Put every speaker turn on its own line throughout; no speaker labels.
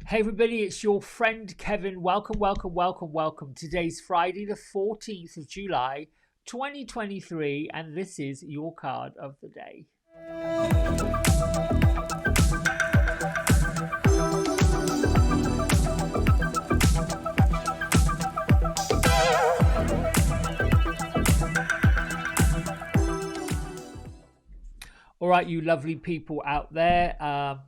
Hey everybody, it's your friend Kevin. Welcome. Today's Friday the 14th of July 2023 and this is your card of the day. All right, you lovely people out there.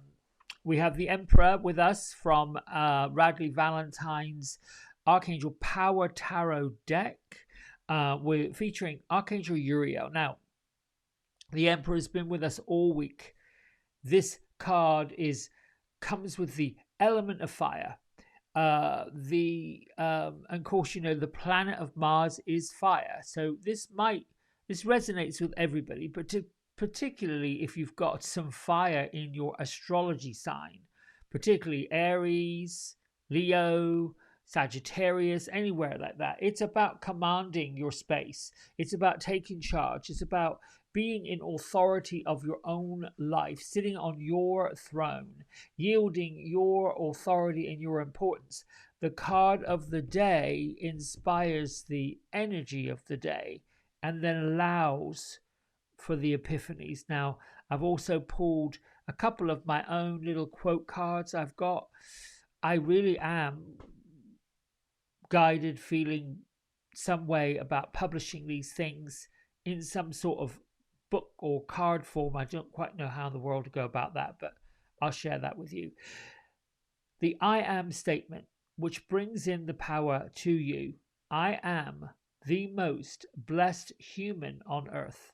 We have the Emperor with us from Radley Valentine's Archangel Power Tarot Deck. We're featuring Archangel Uriel. Now, the Emperor has been with us all week. This card comes with the element of fire. And of course, you know, the planet of Mars is fire. So this resonates with everybody, but particularly if you've got some fire in your astrology sign, particularly Aries, Leo, Sagittarius, anywhere like that. It's about commanding your space. It's about taking charge. It's about being in authority of your own life, sitting on your throne, yielding your authority and your importance. The card of the day inspires the energy of the day and then allows for the epiphanies. Now, I've also pulled a couple of my own little quote cards I've got. I really am guided, feeling some way about publishing these things in some sort of book or card form. I don't quite know how in the world to go about that, but I'll share that with you. The I am statement, which brings in the power to you. I am the most blessed human on earth.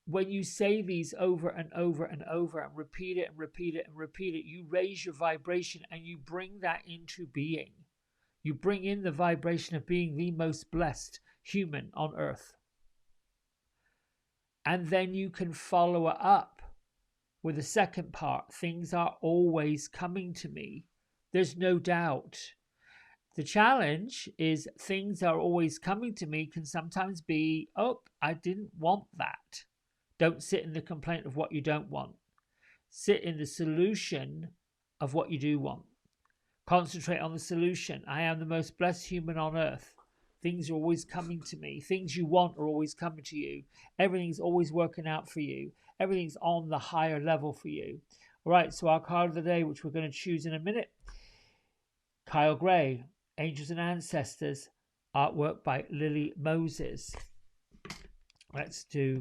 When you say these over and over and over and repeat it and repeat it and repeat it, you raise your vibration and you bring that into being. You bring in the vibration of being the most blessed human on earth. And then you can follow it up with the second part. Things are always coming to me. There's no doubt. The challenge is things are always coming to me can sometimes be, oh, I didn't want that. Don't sit in the complaint of what you don't want. Sit in the solution of what you do want. Concentrate on the solution. I am the most blessed human on earth. Things are always coming to me. Things you want are always coming to you. Everything's always working out for you. Everything's on the higher level for you. All right, so our card of the day, which we're going to choose in a minute. Kyle Gray, Angels and Ancestors, artwork by Lily Moses. Let's do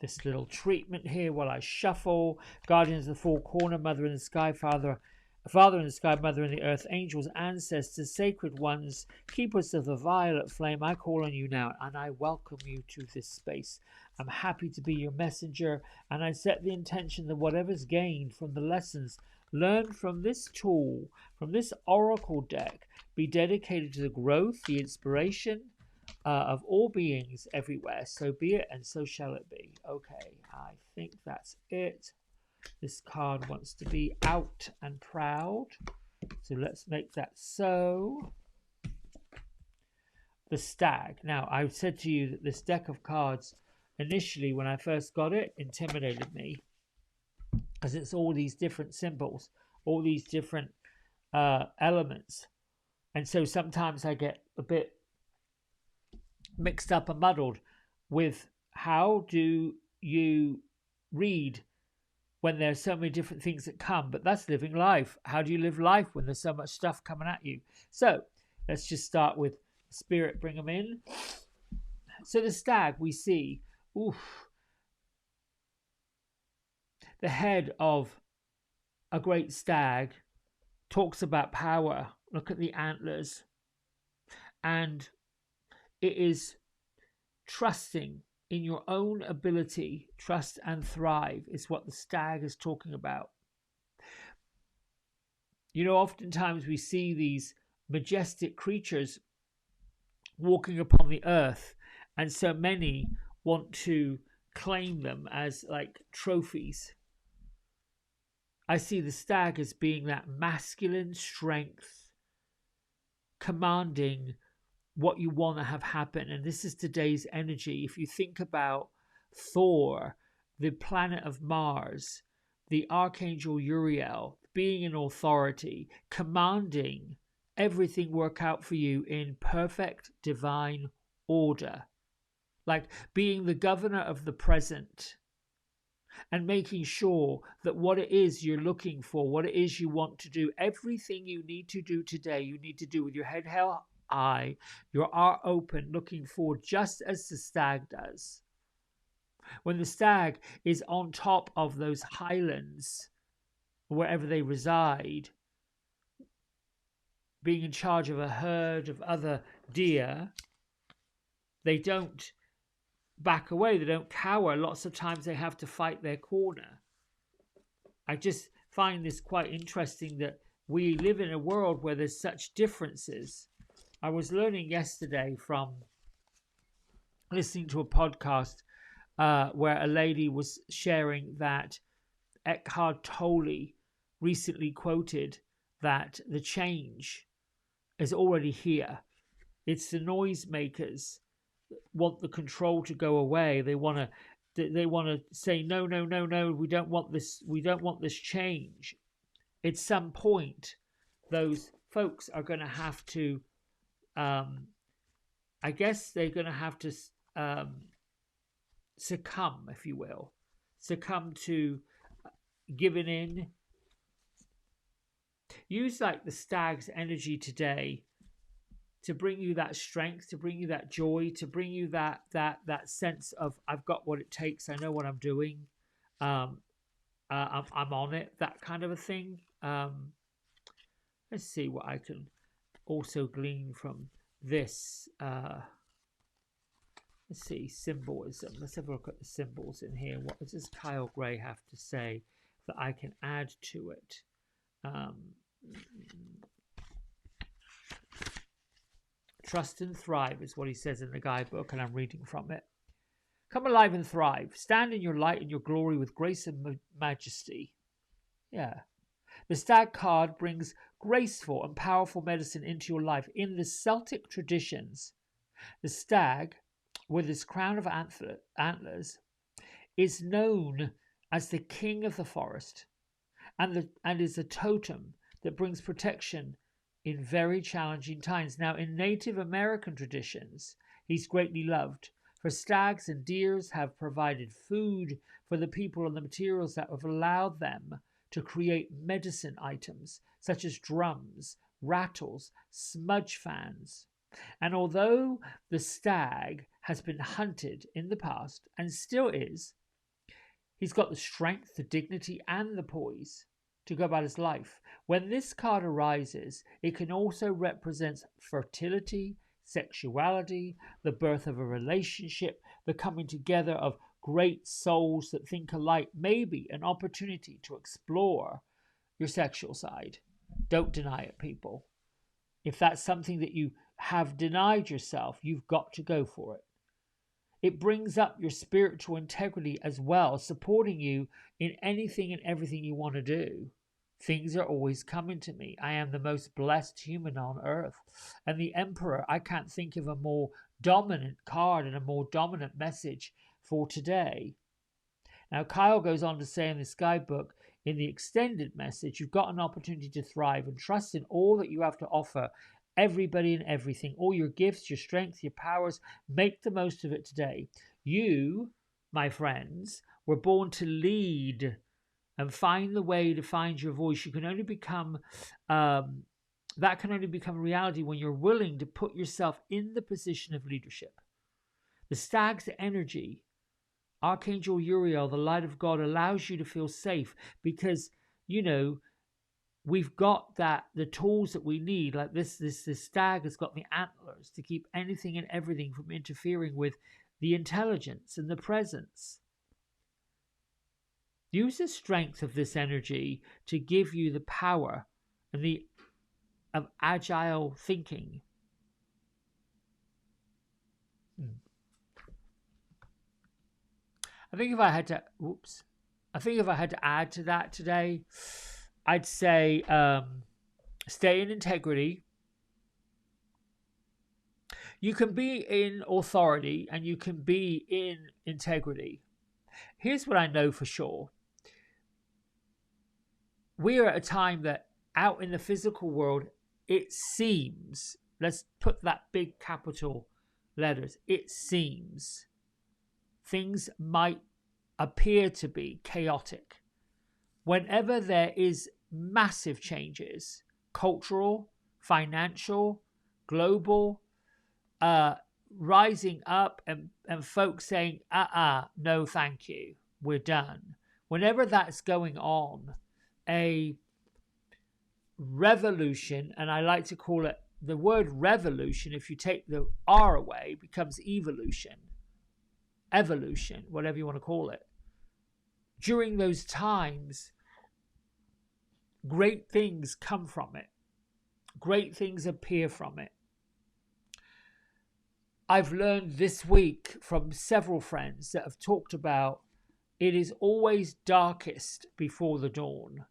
this little treatment here while I shuffle. Guardians of the Four Corner, Mother in the Sky, Father in the Sky, Mother in the Earth, Angels, Ancestors, Sacred Ones, Keepers of the Violet Flame, I call on you now and I welcome you to this space. I'm happy to be your messenger, and I set the intention that whatever's gained from the lessons learned from this tool, from this oracle deck, be dedicated to the growth, the inspiration, of all beings everywhere. So be it, and so shall it be. Okay, I think that's it. This card wants to be out and proud, so let's make that so. The Stag. Now, I said to you that this deck of cards, initially when I first got it, intimidated me, because it's all these different symbols, all these different elements, and so sometimes I get a bit mixed up and muddled with how do you read when there's so many different things that come. But that's living life. How do you live life when there's so much stuff coming at you? So let's just start with Spirit, bring them in. So the Stag, we see, the head of a great stag talks about power. Look at the antlers. And it is trusting in your own ability. Trust and thrive is what the Stag is talking about. You know, oftentimes we see these majestic creatures walking upon the earth, and so many want to claim them as like trophies. I see the Stag as being that masculine strength, commanding what you want to have happen. And this is today's energy. If you think about Thor, the planet of Mars, the Archangel Uriel, being in authority, commanding everything work out for you in perfect divine order, like being the governor of the present and making sure that what it is you're looking for, what it is you want to do, everything you need to do today, you need to do with your head held high, your heart open, looking forward, just as the stag does. When the stag is on top of those highlands, wherever they reside, being in charge of a herd of other deer, they don't back away, they don't cower. Lots of times they have to fight their corner. I just find this quite interesting that we live in a world where there's such differences. I was learning yesterday from listening to a podcast where a lady was sharing that Eckhart Tolle recently quoted that the change is already here. It's the noisemakers want the control to go away. They want to say no, no, no, no. We don't want this. We don't want this change. At some point, those folks are going to have to. I guess they're going to have to succumb, if you will, succumb to giving in. Use like the stag's energy today to bring you that strength, to bring you that joy, to bring you that sense of I've got what it takes. I know what I'm doing. I'm on it. That kind of a thing. Let's see what I can also glean from this. Let's see, symbolism. Let's have a look at the symbols in here. What does Kyle Gray have to say that I can add to it? Trust and thrive is what he says in the guidebook, and I'm reading from it. Come alive and thrive. Stand in your light and your glory with grace and majesty. Yeah. The stag card brings graceful and powerful medicine into your life. In the Celtic traditions, the stag, with its crown of antlers, is known as the king of the forest and is a totem that brings protection in very challenging times. Now, in Native American traditions, he's greatly loved, for stags and deers have provided food for the people and the materials that have allowed them to create medicine items such as drums, rattles, smudge fans. And although the stag has been hunted in the past and still is, he's got the strength, the dignity, and the poise to go about his life. When this card arises, it can also represent fertility, sexuality, the birth of a relationship, the coming together of great souls that think alike, maybe an opportunity to explore your sexual side. Don't deny it, people. If that's something that you have denied yourself, you've got to go for it. It brings up your spiritual integrity as well, supporting you in anything and everything you want to do. Things are always coming to me. I am the most blessed human on earth. And the Emperor, I can't think of a more dominant card and a more dominant message for today. Now, Kyle goes on to say in this guidebook, in the extended message, you've got an opportunity to thrive and trust in all that you have to offer, everybody and everything, all your gifts, your strength, your powers. Make the most of it today. You, my friends, were born to lead and find the way to find your voice. You can only become, that can only become reality when you're willing to put yourself in the position of leadership. The stag's energy, Archangel Uriel, the light of God, allows you to feel safe because, you know, we've got the tools that we need. Like this stag has got the antlers to keep anything and everything from interfering with the intelligence and the presence. Use the strength of this energy to give you the power and of agile thinking. I think if I had to add to that today, I'd say stay in integrity. You can be in authority and you can be in integrity. Here's what I know for sure. we are at a time that out in the physical world, it seems, let's put that big capital letters, it seems things might appear to be chaotic. Whenever there is massive changes, cultural, financial, global, rising up and folks saying, no, thank you, we're done. Whenever that's going on, a revolution, and I like to call it, the word revolution, if you take the R away, becomes evolution, evolution, whatever you want to call it. During those times, great things come from it. Great things appear from it. I've learned this week from several friends that have talked about it is always darkest before the dawn.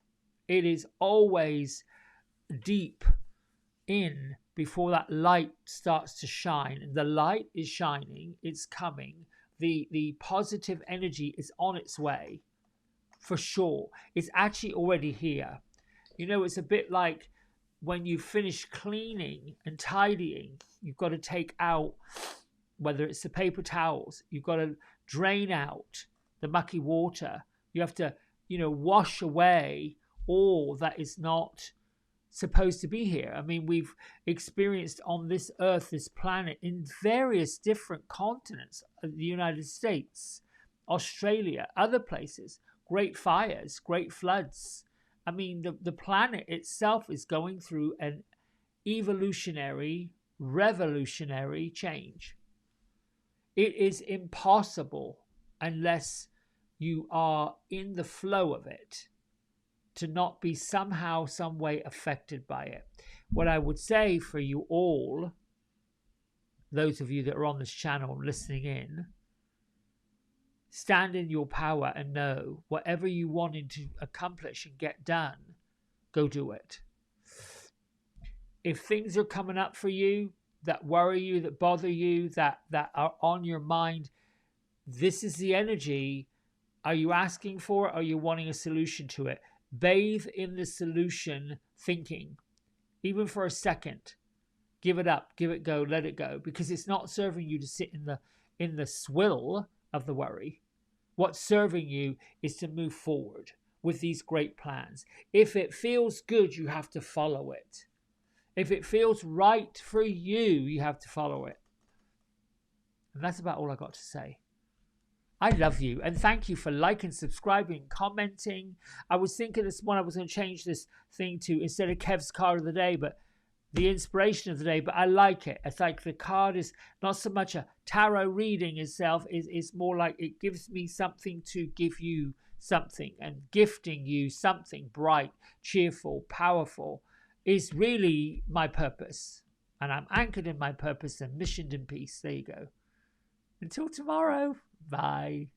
It is always deep in before that light starts to shine. And the light is shining. It's coming. The positive energy is on its way. For sure. It's actually already here. You know, it's a bit like when you finish cleaning and tidying, you've got to take out, whether it's the paper towels, you've got to drain out the mucky water. You have to, wash away all that is not supposed to be here. I mean, we've experienced on this earth, this planet, in various different continents, the United States, Australia, other places, great fires, great floods. I mean, the planet itself is going through an evolutionary, revolutionary change. It is impossible, unless you are in the flow of it, to not be somehow, some way affected by it. What I would say for you all, those of you that are on this channel listening in, stand in your power and know whatever you wanted to accomplish and get done, go do it. If things are coming up for you that worry you, that bother you, that are on your mind, this is the energy. Are you asking for it? Are you wanting a solution to it? Bathe in the solution thinking, even for a second. Give it up, give it go, let it go, because it's not serving you to sit in the swill of the worry. What's serving you is to move forward with these great plans. If it feels good, you have to follow it. If it feels right for you, you have to follow it. And that's about all I got to say. I love you, and thank you for liking, subscribing, commenting. I was thinking this one, I was going to change this thing to, instead of Kev's card of the day, but the inspiration of the day, but I like it. It's like the card is not so much a tarot reading itself, is more like it gives me something to give you something, and gifting you something bright, cheerful, powerful is really my purpose. And I'm anchored in my purpose and missioned in peace. There you go. Until tomorrow. Bye.